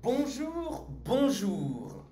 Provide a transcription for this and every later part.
Bonjour, bonjour.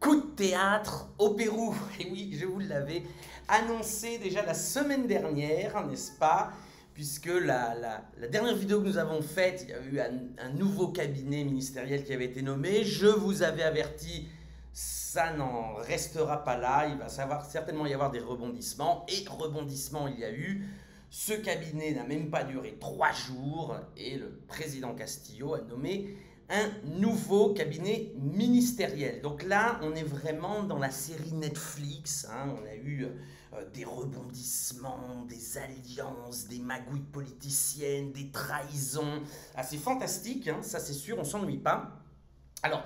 Coup de théâtre au Pérou. Et oui, je vous l'avais annoncé déjà la semaine dernière, n'est-ce pas? Puisque la dernière vidéo que nous avons faite, il y a eu un nouveau cabinet ministériel qui avait été nommé. Je vous avais averti, ça n'en restera pas là. Il va certainement y avoir des rebondissements. Et rebondissements, il y a eu. Ce cabinet n'a même pas duré 3 jours et le président Castillo a nommé un nouveau cabinet ministériel. Donc là, on est vraiment dans la série Netflix. On a eu des rebondissements, des alliances, des magouilles politiciennes, des trahisons. Ah, c'est fantastique, ça c'est sûr, on s'ennuie pas. Alors,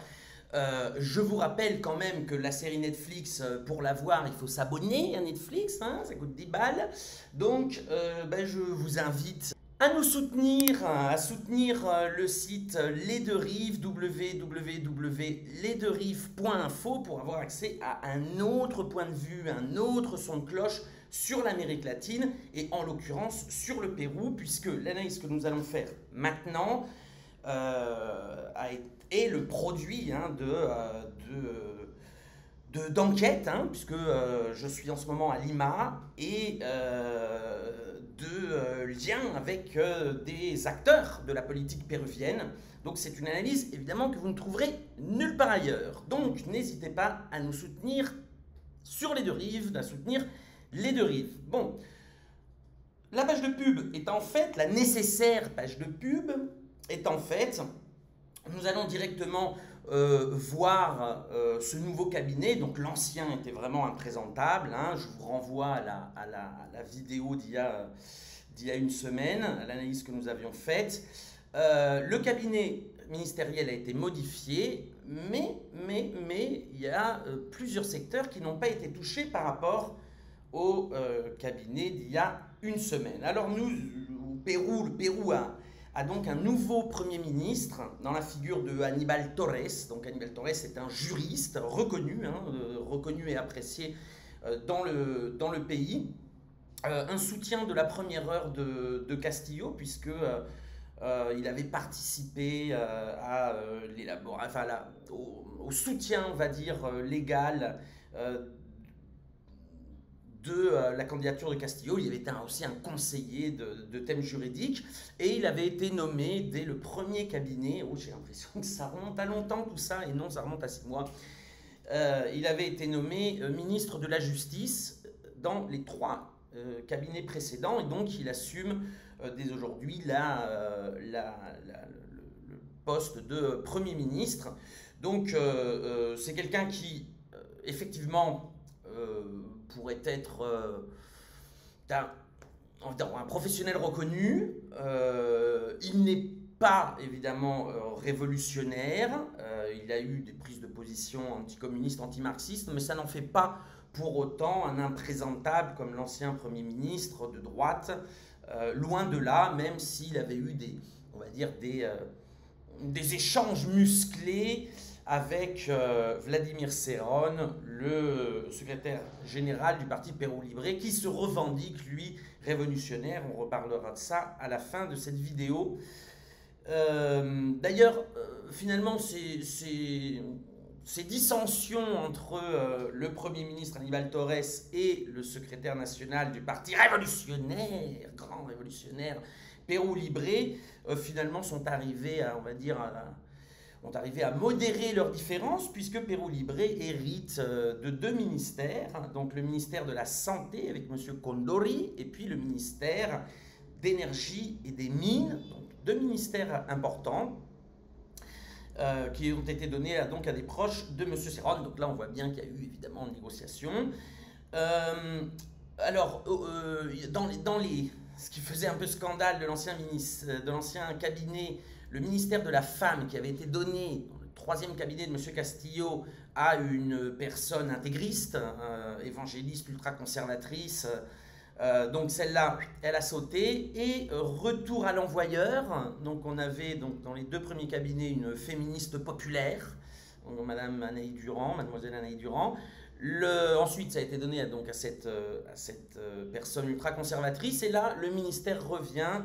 je vous rappelle quand même que la série Netflix, pour la voir, il faut s'abonner à Netflix, ça coûte 10 balles. Donc, je vous invite à nous soutenir, à soutenir le site Les Deux Rives, www.lesdeuxrives.info pour avoir accès à un autre point de vue, un autre son de cloche sur l'Amérique latine et en l'occurrence sur le Pérou, puisque l'analyse que nous allons faire maintenant est le produit d'enquête, puisque je suis en ce moment à Lima, et de liens avec des acteurs de la politique péruvienne. Donc c'est une analyse évidemment que vous ne trouverez nulle part ailleurs. Donc n'hésitez pas à nous soutenir sur les deux rives, à soutenir les deux rives. Bon, la page de pub est en fait, la nécessaire page de pub est en fait, nous allons directement voir ce nouveau cabinet. Donc l'ancien était vraiment imprésentable. Je vous renvoie à la vidéo d'il y a une semaine, à l'analyse que nous avions faite. Le cabinet ministériel a été modifié, mais il y a plusieurs secteurs qui n'ont pas été touchés par rapport au cabinet d'il y a une semaine. Alors nous, le Pérou a donc un nouveau Premier ministre dans la figure de Aníbal Torres. Donc Aníbal Torres est un juriste reconnu, reconnu et apprécié dans le pays. Un soutien de la première heure de Castillo, puisque il avait participé au soutien, on va dire, légal de la candidature de Castillo. Il avait été aussi un conseiller de thèmes juridiques et il avait été nommé dès le premier cabinet. Oh, j'ai l'impression que ça remonte à longtemps tout ça, et non, ça remonte à 6 mois. Il avait été nommé ministre de la Justice dans les 3 cabinets précédents, et donc il assume dès aujourd'hui le poste de Premier ministre. Donc c'est quelqu'un qui effectivement pourrait être un professionnel reconnu. Il n'est pas évidemment révolutionnaire. Il a eu des prises de position anticommunistes, antimarxistes, mais ça n'en fait pas pour autant un imprésentable comme l'ancien Premier ministre de droite. Loin de là, même s'il avait eu des échanges musclés avec Vladimir Cerrón, le secrétaire général du parti Perú Libre, qui se revendique, lui, révolutionnaire. On reparlera de ça à la fin de cette vidéo. D'ailleurs, finalement, ces dissensions entre le Premier ministre Aníbal Torres et le secrétaire national du parti révolutionnaire, grand révolutionnaire, Perú Libre, finalement sont arrivés à, on va dire, ont arrivé à modérer leurs différences, puisque Perú Libre hérite de 2 ministères, donc le ministère de la Santé avec M. Condori, et puis le ministère d'énergie et des mines, donc 2 ministères importants qui ont été donnés à des proches de M. Cerrón. Donc là on voit bien qu'il y a eu évidemment une négociation. Ce qui faisait un peu scandale de l'ancien cabinet, le ministère de la Femme, qui avait été donné dans le 3e cabinet de M. Castillo à une personne intégriste, évangéliste, ultra-conservatrice. Donc celle-là, elle a sauté. Et retour à l'envoyeur. Donc on avait dans les 2 premiers cabinets une féministe populaire, Madame Anaïs Durand, Mademoiselle Anaïs Durand. Ensuite, ça a été donné à cette personne ultra-conservatrice. Et là, le ministère revient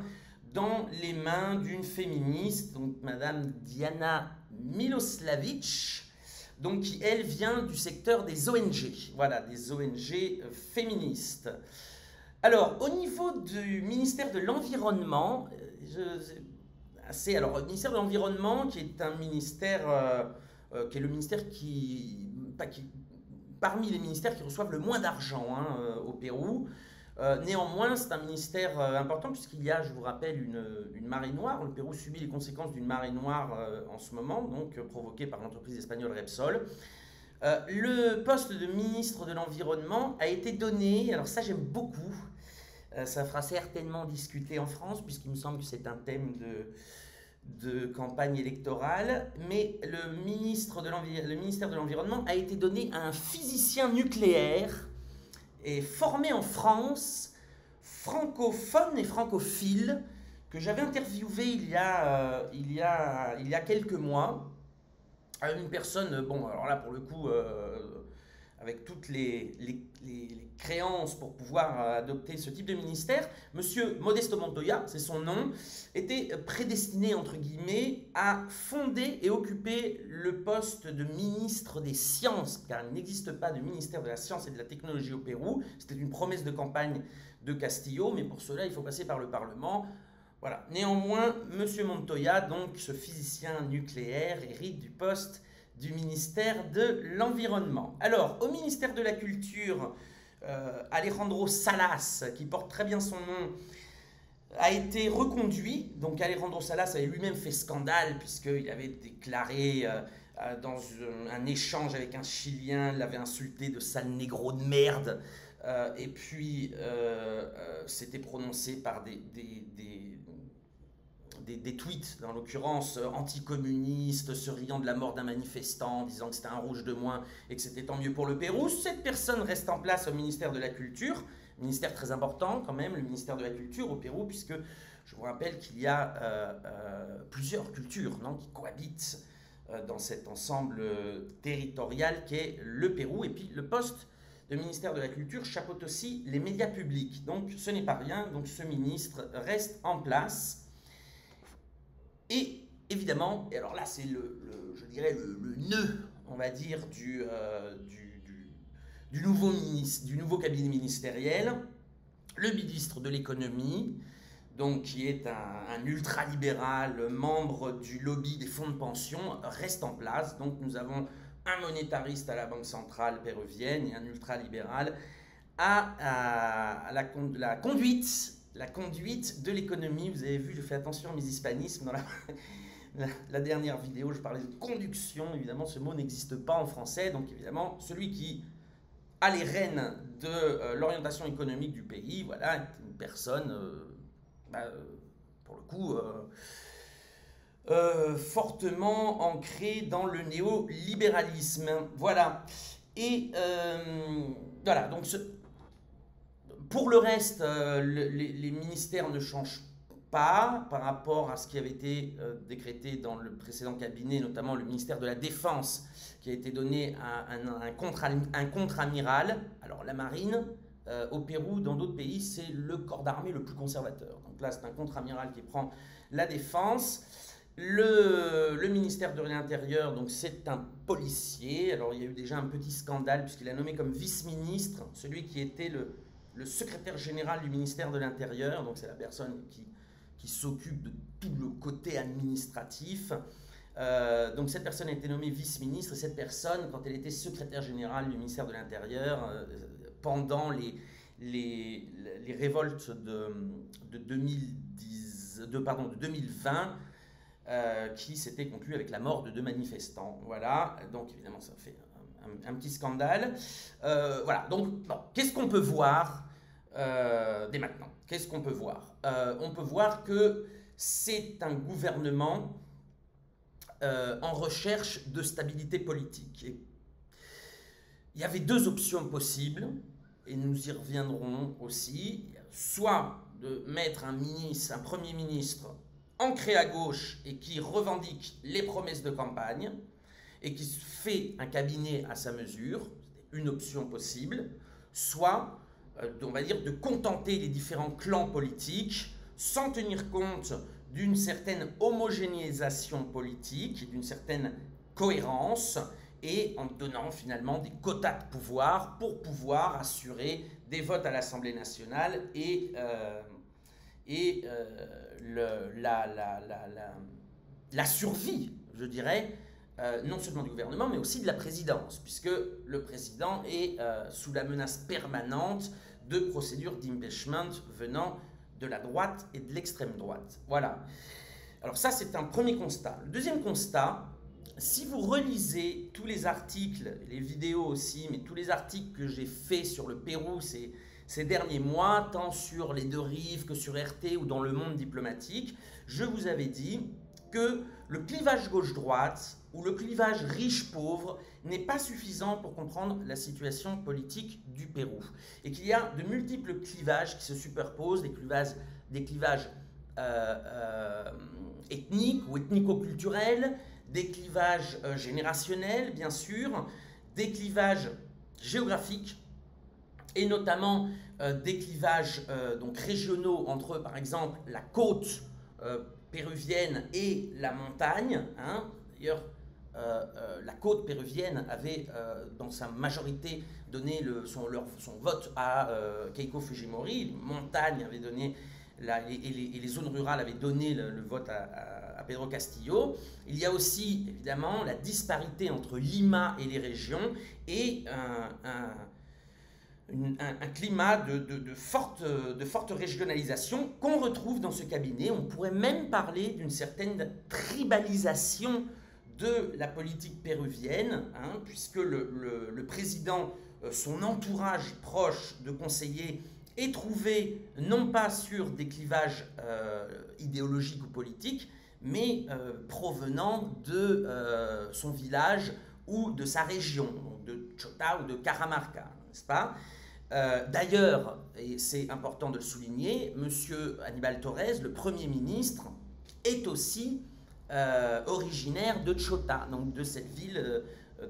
dans les mains d'une féministe, donc Madame Diana Miloslavic, donc qui, elle, vient du secteur des ONG, voilà, des ONG féministes. Alors, au niveau du ministère de l'Environnement, alors, le ministère de l'Environnement, qui est un ministère, qui est le ministère parmi les ministères qui reçoivent le moins d'argent au Pérou. Néanmoins, c'est un ministère important puisqu'il y a, je vous rappelle, une marée noire. Le Pérou subit les conséquences d'une marée noire en ce moment, donc provoquée par l'entreprise espagnole Repsol. Le poste de ministre de l'Environnement a été donné, alors ça j'aime beaucoup, ça fera certainement discuter en France puisqu'il me semble que c'est un thème de campagne électorale, mais le ministère de l'Environnement a été donné à un physicien nucléaire et formé en France, francophone et francophile, que j'avais interviewé il y a quelques mois. Une personne, bon, alors là pour le coup, avec toutes les créances pour pouvoir adopter ce type de ministère, Monsieur Modesto Montoya, c'est son nom, était prédestiné, entre guillemets, à fonder et occuper le poste de ministre des Sciences, car il n'existe pas de ministère de la Science et de la Technologie au Pérou. C'était une promesse de campagne de Castillo, mais pour cela, il faut passer par le Parlement. Voilà. Néanmoins, Monsieur Montoya, donc ce physicien nucléaire, hérite du poste du ministère de l'Environnement. Alors, au ministère de la Culture, Alejandro Salas, qui porte très bien son nom, a été reconduit. Donc Alejandro Salas avait lui-même fait scandale puisqu'il avait déclaré dans un échange avec un Chilien, il l'avait insulté de sale négro de merde, et puis s'était prononcé par des tweets, en l'occurrence anticommunistes, se riant de la mort d'un manifestant, disant que c'était un rouge de moins et que c'était tant mieux pour le Pérou. Cette personne reste en place au ministère de la Culture, ministère très important quand même, le ministère de la Culture au Pérou, puisque je vous rappelle qu'il y a plusieurs cultures qui cohabitent dans cet ensemble territorial qu'est le Pérou. Et puis le poste de ministère de la Culture chapeaute aussi les médias publics. Donc ce n'est pas rien, donc ce ministre reste en place. Et évidemment, et alors là c'est je dirais le nœud, on va dire, du nouveau cabinet ministériel, le ministre de l'économie, donc qui est un ultralibéral, membre du lobby des fonds de pension, reste en place. Donc nous avons un monétariste à la Banque centrale péruvienne et un ultralibéral à la conduite de l'économie. Vous avez vu, je fais attention à mes hispanismes dans la dernière vidéo, je parlais de conduction. Évidemment, ce mot n'existe pas en français. Donc évidemment, celui qui a les rênes de l'orientation économique du pays, voilà, est une personne, pour le coup, fortement ancrée dans le néolibéralisme. Voilà. Et voilà, donc pour le reste, les ministères ne changent pas par rapport à ce qui avait été décrété dans le précédent cabinet, notamment le ministère de la Défense, qui a été donné à un contre-amiral. Alors la marine, au Pérou, dans d'autres pays, c'est le corps d'armée le plus conservateur. Donc là, c'est un contre-amiral qui prend la défense. Le ministère de l'Intérieur, donc c'est un policier. Alors il y a eu déjà un petit scandale puisqu'il a nommé comme vice-ministre celui qui était le secrétaire général du ministère de l'Intérieur. Donc c'est la personne qui s'occupe de tout le côté administratif. Donc cette personne a été nommée vice-ministre, et cette personne, quand elle était secrétaire générale du ministère de l'Intérieur, pendant les révoltes de 2020, qui s'était conclues avec la mort de 2 manifestants. Voilà, donc évidemment ça fait un petit scandale. Voilà, donc bon, qu'est-ce qu'on peut voir dès maintenant? Qu'est-ce qu'on peut voir? On peut voir que c'est un gouvernement en recherche de stabilité politique. Et il y avait 2 options possibles, et nous y reviendrons aussi. Soit de mettre un premier ministre ancré à gauche et qui revendique les promesses de campagne et qui fait un cabinet à sa mesure, une option possible. Soit, on va dire, de contenter les différents clans politiques sans tenir compte d'une certaine homogénéisation politique, d'une certaine cohérence, et en donnant finalement des quotas de pouvoir pour pouvoir assurer des votes à l'Assemblée nationale et la survie, je dirais, non seulement du gouvernement, mais aussi de la présidence, puisque le président est sous la menace permanente de procédures d'impeachment venant de la droite et de l'extrême droite. Voilà. Alors ça, c'est un premier constat. Le deuxième constat, si vous relisez tous les articles, les vidéos aussi, mais tous les articles que j'ai faits sur le Pérou ces derniers mois, tant sur les deux rives que sur RT ou dans le monde diplomatique, je vous avais dit que le clivage gauche-droite ou le clivage riche-pauvre n'est pas suffisant pour comprendre la situation politique du Pérou. Et qu'il y a de multiples clivages qui se superposent, des clivages ethniques ou ethnico-culturels, des clivages générationnels, bien sûr, des clivages géographiques, et notamment des clivages donc régionaux entre, par exemple, la côte péruvienne et la montagne. Hein. D'ailleurs, la côte péruvienne avait, dans sa majorité, donné son vote à Keiko Fujimori. Les montagnes avaient donné, et les zones rurales avaient donné le vote à Pedro Castillo. Il y a aussi, évidemment, la disparité entre Lima et les régions et un climat de forte régionalisation qu'on retrouve dans ce cabinet. On pourrait même parler d'une certaine tribalisation de la politique péruvienne, hein, puisque le président, son entourage proche de conseillers, est trouvé non pas sur des clivages idéologiques ou politiques, mais provenant de son village ou de sa région, donc de Chota ou de Cajamarca, n'est-ce pas? D'ailleurs, et c'est important de le souligner, M. Aníbal Torres, le Premier ministre, est aussi originaire de Chota, donc de cette ville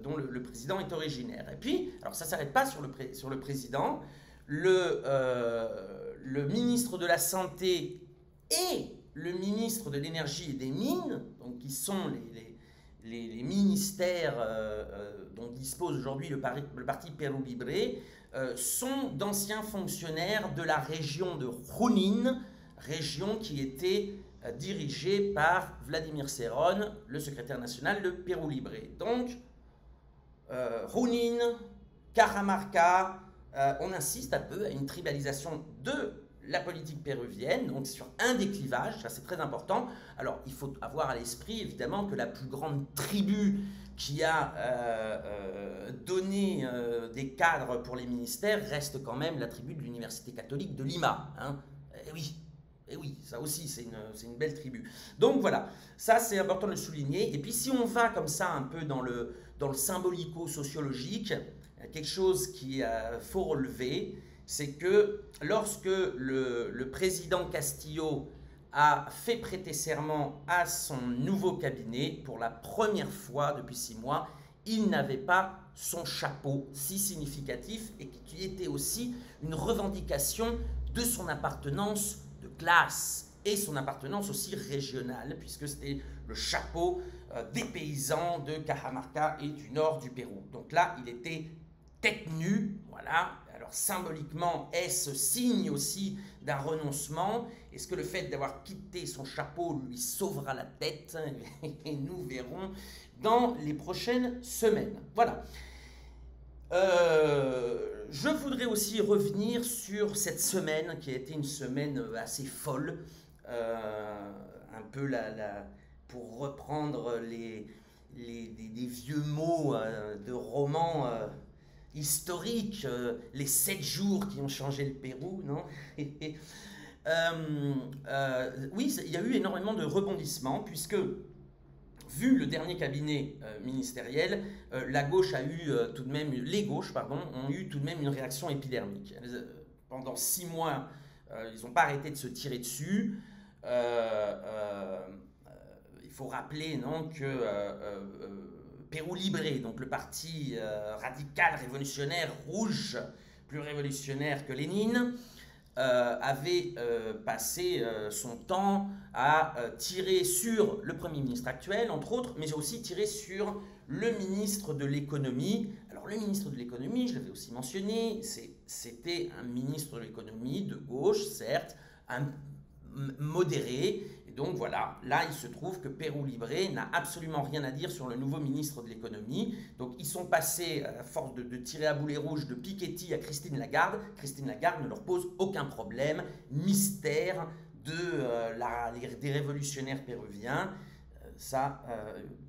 dont le président est originaire. Et puis, alors ça ne s'arrête pas sur le président, le ministre de la Santé et le ministre de l'Énergie et des Mines, donc qui sont les ministères dont dispose aujourd'hui le parti Perú Libre, sont d'anciens fonctionnaires de la région de Junín, région qui était dirigée par Vladimir Cerrón, le secrétaire national de Perú Libre. Donc, Junín, Cajamarca, on assiste un peu à une tribalisation de la politique péruvienne, donc sur un des clivages, ça c'est très important. Alors il faut avoir à l'esprit évidemment que la plus grande tribu qui a donné des cadres pour les ministères reste quand même la tribu de l'Université catholique de Lima. Hein. Et oui, ça aussi c'est une belle tribu. Donc voilà, ça c'est important de le souligner. Et puis si on va comme ça un peu dans le symbolico-sociologique, quelque chose qu'il faut relever, c'est que lorsque le président Castillo a fait prêter serment à son nouveau cabinet, pour la première fois depuis 6 mois, il n'avait pas son chapeau si significatif et qui était aussi une revendication de son appartenance de classe et son appartenance aussi régionale, puisque c'était le chapeau des paysans de Cajamarca et du nord du Pérou. Donc là, il était tête nue, voilà. Alors symboliquement, est-ce signe aussi d'un renoncement? Est-ce que le fait d'avoir quitté son chapeau lui sauvera la tête? Et nous verrons dans les prochaines semaines. Voilà. Je voudrais aussi revenir sur cette semaine qui a été une semaine assez folle. Un peu pour reprendre des vieux mots de romans historiques, les 7 jours qui ont changé le Pérou, non? Oui, il y a eu énormément de rebondissements, puisque, vu le dernier cabinet ministériel, la gauche a eu tout de même, les gauches, pardon, ont eu tout de même une réaction épidermique. Pendant 6 mois, ils n'ont pas arrêté de se tirer dessus. Il faut rappeler non, que Perú Libre, donc le parti radical révolutionnaire rouge, plus révolutionnaire que Lénine, avait passé son temps à tirer sur le Premier ministre actuel, entre autres, mais aussi tiré sur le ministre de l'économie. Alors le ministre de l'économie, je l'avais aussi mentionné, c'était un ministre de l'économie de gauche, certes, modéré. Et donc voilà, là il se trouve que Perú Libre n'a absolument rien à dire sur le nouveau ministre de l'économie. Donc ils sont passés, à force de tirer à boulet rouge, de Piketty à Christine Lagarde. Christine Lagarde ne leur pose aucun problème. Mystère des révolutionnaires péruviens.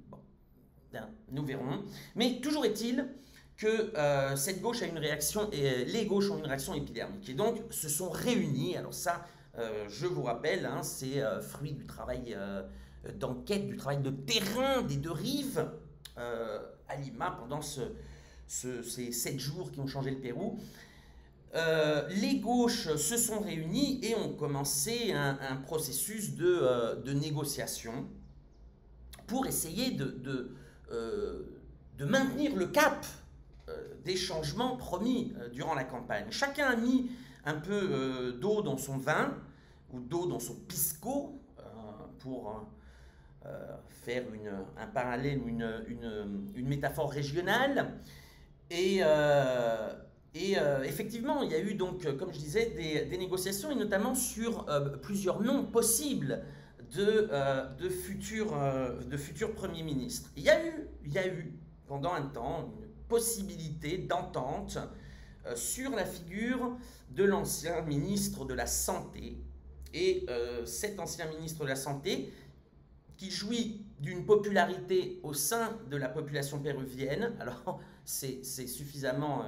Bon, nous verrons. Mais toujours est-il que cette gauche a une réaction, et les gauches ont une réaction épidermique. Et donc se sont réunis. Alors ça, je vous rappelle, hein, c'est fruit du travail d'enquête, du travail de terrain des deux rives à Lima pendant ces 7 jours qui ont changé le Pérou. Les gauches se sont réunies et ont commencé un processus de négociation pour essayer de maintenir le cap des changements promis durant la campagne. Chacun a mis un peu d'eau dans son vin ou d'eau dans son pisco pour faire un parallèle ou une métaphore régionale. Et effectivement, il y a eu donc, comme je disais, des négociations, et notamment sur plusieurs noms possibles de futurs premiers ministres. Il y a eu pendant un temps une possibilité d'entente sur la figure de l'ancien ministre de la Santé. Et cet ancien ministre de la Santé, qui jouit d'une popularité au sein de la population péruvienne, alors c'est suffisamment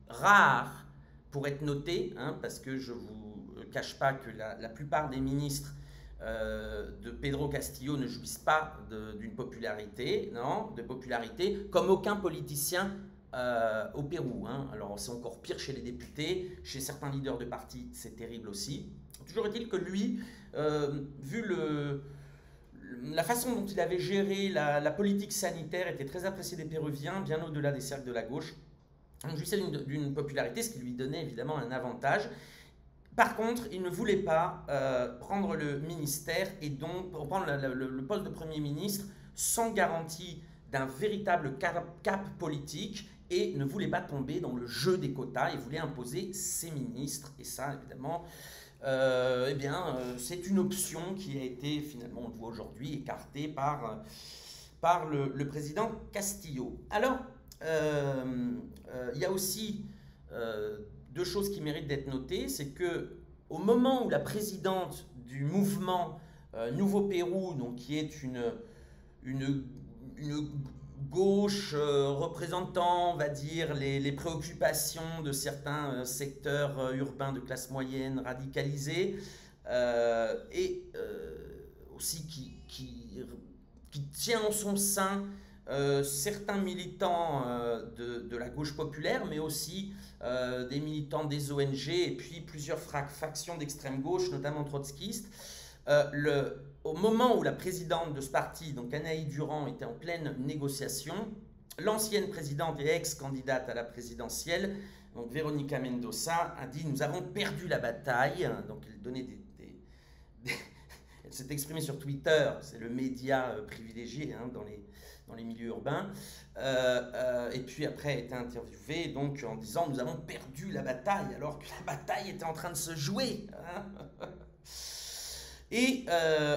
rare pour être noté, hein, parce que je ne vous cache pas que la plupart des ministres de Pedro Castillo ne jouissent pas d'une popularité, comme aucun politicien au Pérou. Hein. Alors c'est encore pire chez les députés, chez certains leaders de partis, c'est terrible aussi. Toujours est-il que lui, vu la façon dont il avait géré la politique sanitaire, était très apprécié des Péruviens, bien au-delà des cercles de la gauche. Il jouissait d'une popularité, ce qui lui donnait évidemment un avantage. Par contre, il ne voulait pas prendre le ministère et donc prendre le poste de Premier ministre sans garantie d'un véritable cap politique, et ne voulait pas tomber dans le jeu des quotas. Il voulait imposer ses ministres, et ça évidemment c'est une option qui a été finalement, on le voit aujourd'hui, écartée par le président Castillo. Alors il y a aussi deux choses qui méritent d'être notées. C'est que au moment où la présidente du mouvement Nouveau Pérou, donc qui est une gauche représentant, on va dire, les préoccupations de certains secteurs urbains de classe moyenne radicalisés, et aussi qui tient en son sein certains militants de la gauche populaire, mais aussi des militants des ONG, et puis plusieurs factions d'extrême gauche, notamment trotskistes. Au moment où la présidente de ce parti, donc Anaï Durand, était en pleine négociation, l'ancienne présidente et ex-candidate à la présidentielle, donc Véronica Mendoza, a dit « Nous avons perdu la bataille ». Donc elle donnait elle s'est exprimée sur Twitter, c'est le média privilégié hein, dans les milieux urbains, et puis après elle a été interviewée donc, en disant « Nous avons perdu la bataille », alors que la bataille était en train de se jouer. Hein. Et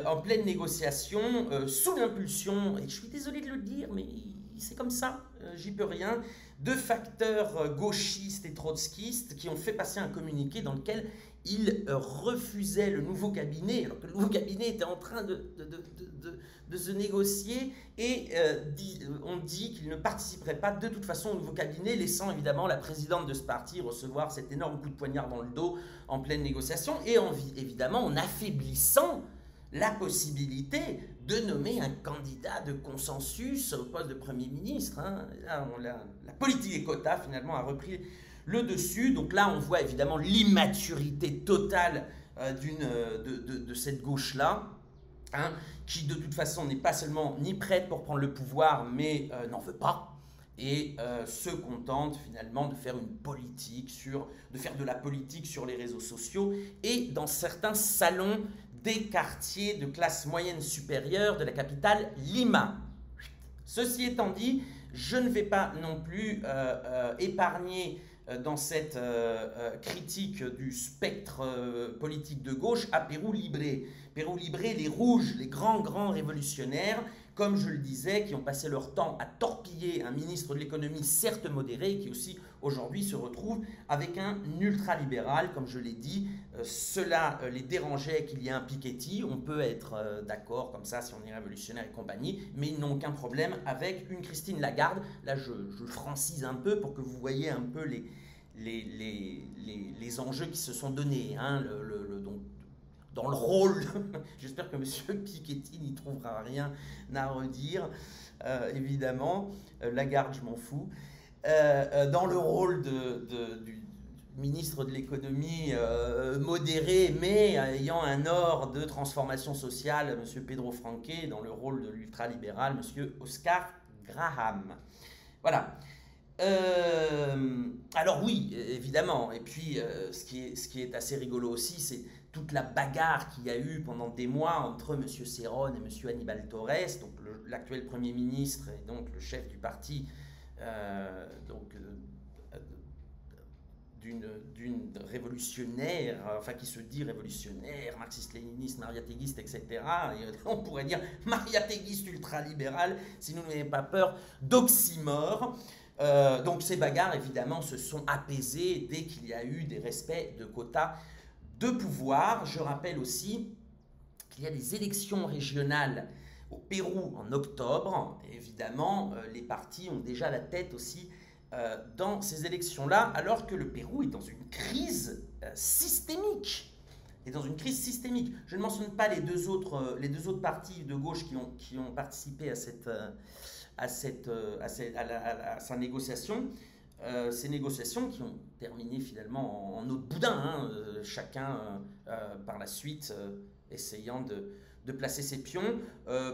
en pleine négociation, sous l'impulsion, et je suis désolé de le dire, mais c'est comme ça, j'y peux rien, de facteurs gauchistes et trotskistes qui ont fait passer un communiqué dans lequel ils refusaient le nouveau cabinet, alors que le nouveau cabinet était en train de se négocier, et on dit qu'ils ne participeraient pas de toute façon au nouveau cabinet, laissant évidemment la présidente de ce parti recevoir cet énorme coup de poignard dans le dos en pleine négociation, et évidemment en affaiblissant la possibilité de nommer un candidat de consensus au poste de Premier ministre. Hein. Là, la politique des quotas finalement a repris le dessus. Donc là, on voit évidemment l'immaturité totale de cette gauche-là, hein, qui de toute façon n'est pas seulement ni prête pour prendre le pouvoir, mais n'en veut pas. et se contentent finalement de faire une politique de faire de la politique sur les réseaux sociaux et dans certains salons des quartiers de classe moyenne supérieure de la capitale Lima. Ceci étant dit, je ne vais pas non plus épargner dans cette critique du spectre politique de gauche à Perú Libre. Perú Libre, les rouges, les grands révolutionnaires, comme je le disais, qui ont passé leur temps à torpiller un ministre de l'économie certes modéré, qui aussi aujourd'hui se retrouve avec un ultralibéral, comme je l'ai dit. Cela les dérangeait qu'il y ait un Piketty, on peut être d'accord comme ça si on est révolutionnaire et compagnie, mais ils n'ont aucun problème avec une Christine Lagarde. Là je francise un peu pour que vous voyez un peu les enjeux qui se sont donnés, hein, donc, dans le rôle, j'espère que M. Piketty n'y trouvera rien à redire, évidemment, Lagarde je m'en fous, dans le rôle du ministre de l'économie modéré, mais ayant un or de transformation sociale, M. Pedro Franque, dans le rôle de l'ultralibéral, M. Oscar Graham. Voilà. Alors oui, évidemment, et puis ce qui est assez rigolo aussi, c'est toute la bagarre qu'il y a eu pendant des mois entre M. Cerrón et M. Aníbal Torres, donc l'actuel Premier ministre et donc le chef du parti, d'une révolutionnaire, enfin qui se dit révolutionnaire, marxiste-léniniste, mariatéguiste, etc. Et on pourrait dire mariatéguiste ultralibéral si nous n'avions pas peur d'oxymore. Donc ces bagarres, évidemment, se sont apaisées dès qu'il y a eu des respects de quotas de pouvoir. Je rappelle aussi qu'il y a des élections régionales au Pérou en octobre. Et évidemment, les partis ont déjà la tête aussi dans ces élections-là, alors que le Pérou est dans une crise systémique. Je ne mentionne pas les deux autres partis de gauche qui ont participé à sa négociation. Ces négociations qui ont terminé finalement en eau de boudin, hein, chacun par la suite essayant de placer ses pions,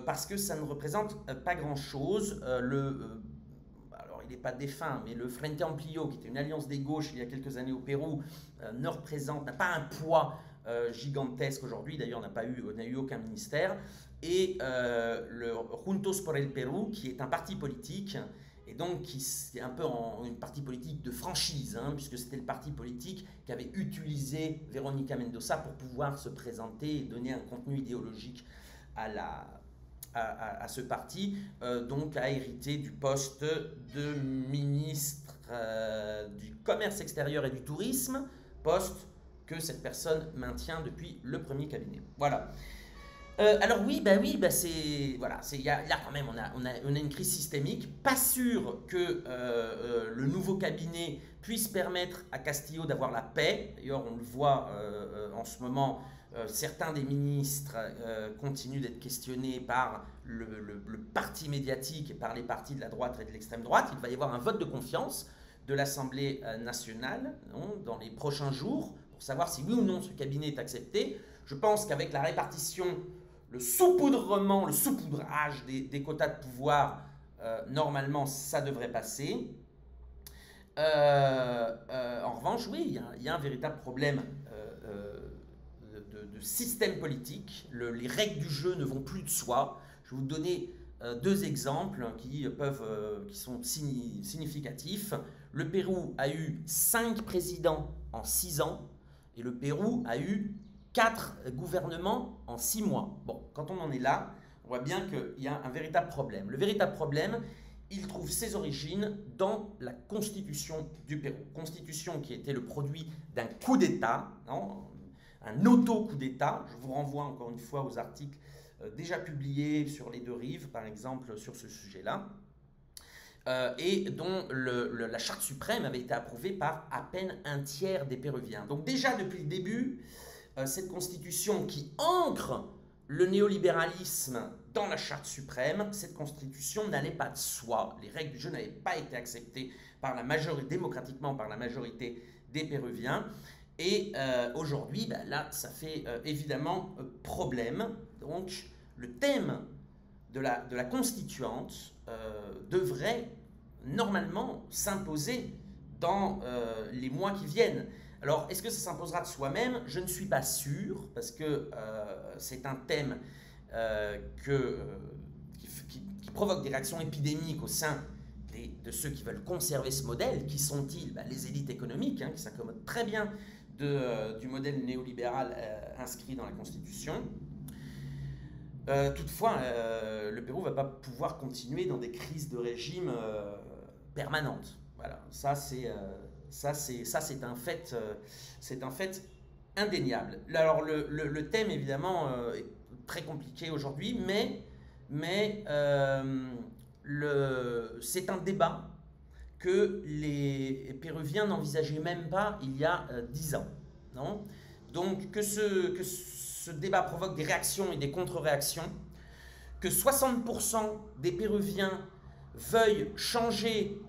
parce que ça ne représente pas grand-chose. Alors il n'est pas défunt, mais le Frente Amplio, qui était une alliance des gauches il y a quelques années au Pérou, n'a pas un poids gigantesque aujourd'hui. D'ailleurs, on n'a eu aucun ministère. Et le Juntos por el Perú, qui est un parti politique, et donc qui est un peu une parti politique de franchise, hein, puisque c'était le parti politique qui avait utilisé Verónica Mendoza pour pouvoir se présenter et donner un contenu idéologique à ce parti, donc a hérité du poste de ministre du Commerce extérieur et du Tourisme, poste que cette personne maintient depuis le premier cabinet. Voilà. Alors oui, c'est voilà, il y a quand même on a une crise systémique. Pas sûr que le nouveau cabinet puisse permettre à Castillo d'avoir la paix. D'ailleurs, on le voit en ce moment. Certains des ministres continuent d'être questionnés par le parti médiatique et par les partis de la droite et de l'extrême droite. Il va y avoir un vote de confiance de l'Assemblée nationale dans les prochains jours pour savoir si oui ou non ce cabinet est accepté. Je pense qu'avec la répartition, le saupoudrage des quotas de pouvoir, normalement, ça devrait passer. En revanche, oui, il y a un véritable problème de système politique. Les règles du jeu ne vont plus de soi. Je vais vous donner deux exemples qui sont significatifs. Le Pérou a eu 5 présidents en 6 ans et le Pérou a eu 4 gouvernements en 6 mois. Bon, quand on en est là, on voit bien qu'il y a un véritable problème. Le véritable problème, il trouve ses origines dans la constitution du Pérou. Constitution qui était le produit d'un coup d'État, un auto-coup d'État. Je vous renvoie encore une fois aux articles déjà publiés sur les deux rives, par exemple, sur ce sujet-là. Et dont la charte suprême avait été approuvée par à peine un tiers des Péruviens. Donc déjà depuis le début, cette constitution qui ancre le néolibéralisme dans la charte suprême, cette constitution n'allait pas de soi. Les règles du jeu n'avaient pas été acceptées démocratiquement par la majorité des Péruviens. Et aujourd'hui, là, ça fait évidemment problème. Donc le thème de la constituante devrait normalement s'imposer dans les mois qui viennent. Alors, est-ce que ça s'imposera de soi-même? Je ne suis pas sûr, parce que c'est un thème qui provoque des réactions épidémiques au sein de ceux qui veulent conserver ce modèle. Qui sont-ils? Les élites économiques, qui s'accommodent très bien du modèle néolibéral inscrit dans la Constitution. Toutefois, le Pérou ne va pas pouvoir continuer dans des crises de régime permanentes. Voilà, ça c'est un fait, indéniable. Alors le thème évidemment est très compliqué aujourd'hui, mais c'est un débat que les Péruviens n'envisageaient même pas il y a 10 ans. Non? Donc que ce débat provoque des réactions et des contre-réactions, que 60% des Péruviens veuillent changer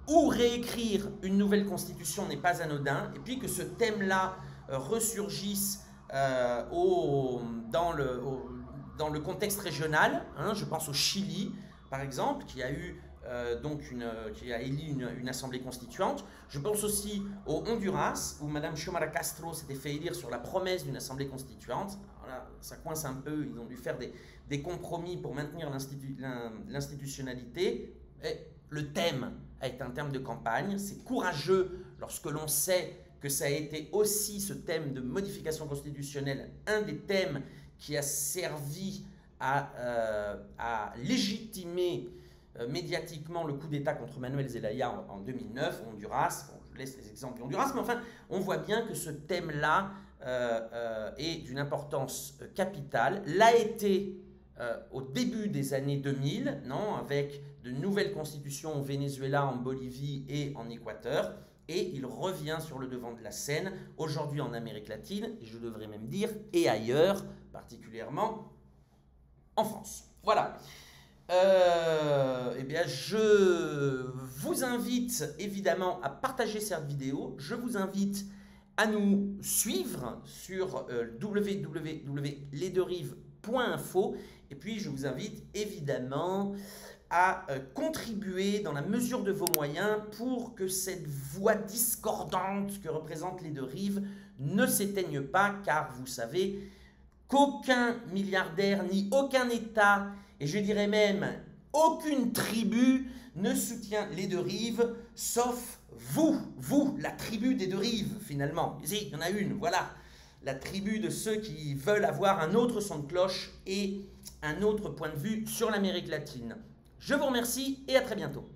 ou réécrire une nouvelle constitution n'est pas anodin, et puis que ce thème-là ressurgisse dans le contexte régional. Je pense au Chili, par exemple, qui a eu qui a élu une assemblée constituante. Je pense aussi au Honduras, où Mme Xiomara Castro s'était fait élire sur la promesse d'une assemblée constituante. Alors là, ça coince un peu, ils ont dû faire des compromis pour maintenir l'institutionnalité. Et le thème a été un thème de campagne. C'est courageux lorsque l'on sait que ça a été aussi ce thème de modification constitutionnelle, un des thèmes qui a servi à légitimer médiatiquement le coup d'État contre Manuel Zelaya en 2009, au Honduras. Bon, je laisse les exemples du Honduras, mais enfin, on voit bien que ce thème-là est d'une importance capitale. L'a été au début des années 2000, avec de nouvelles constitutions au Venezuela, en Bolivie et en Équateur, et il revient sur le devant de la scène aujourd'hui en Amérique latine, et je devrais même dire, et ailleurs, particulièrement en France. Voilà. Eh bien, je vous invite évidemment à partager cette vidéo. Je vous invite à nous suivre sur www.lesdeuxrives.info. Et puis, je vous invite évidemment à contribuer dans la mesure de vos moyens pour que cette voix discordante que représentent les deux rives ne s'éteigne pas, car vous savez qu'aucun milliardaire ni aucun État, et je dirais même aucune tribu, ne soutient les deux rives, sauf vous, la tribu des deux rives finalement. Il y en a une, voilà, la tribu de ceux qui veulent avoir un autre son de cloche et un autre point de vue sur l'Amérique latine. Je vous remercie et à très bientôt.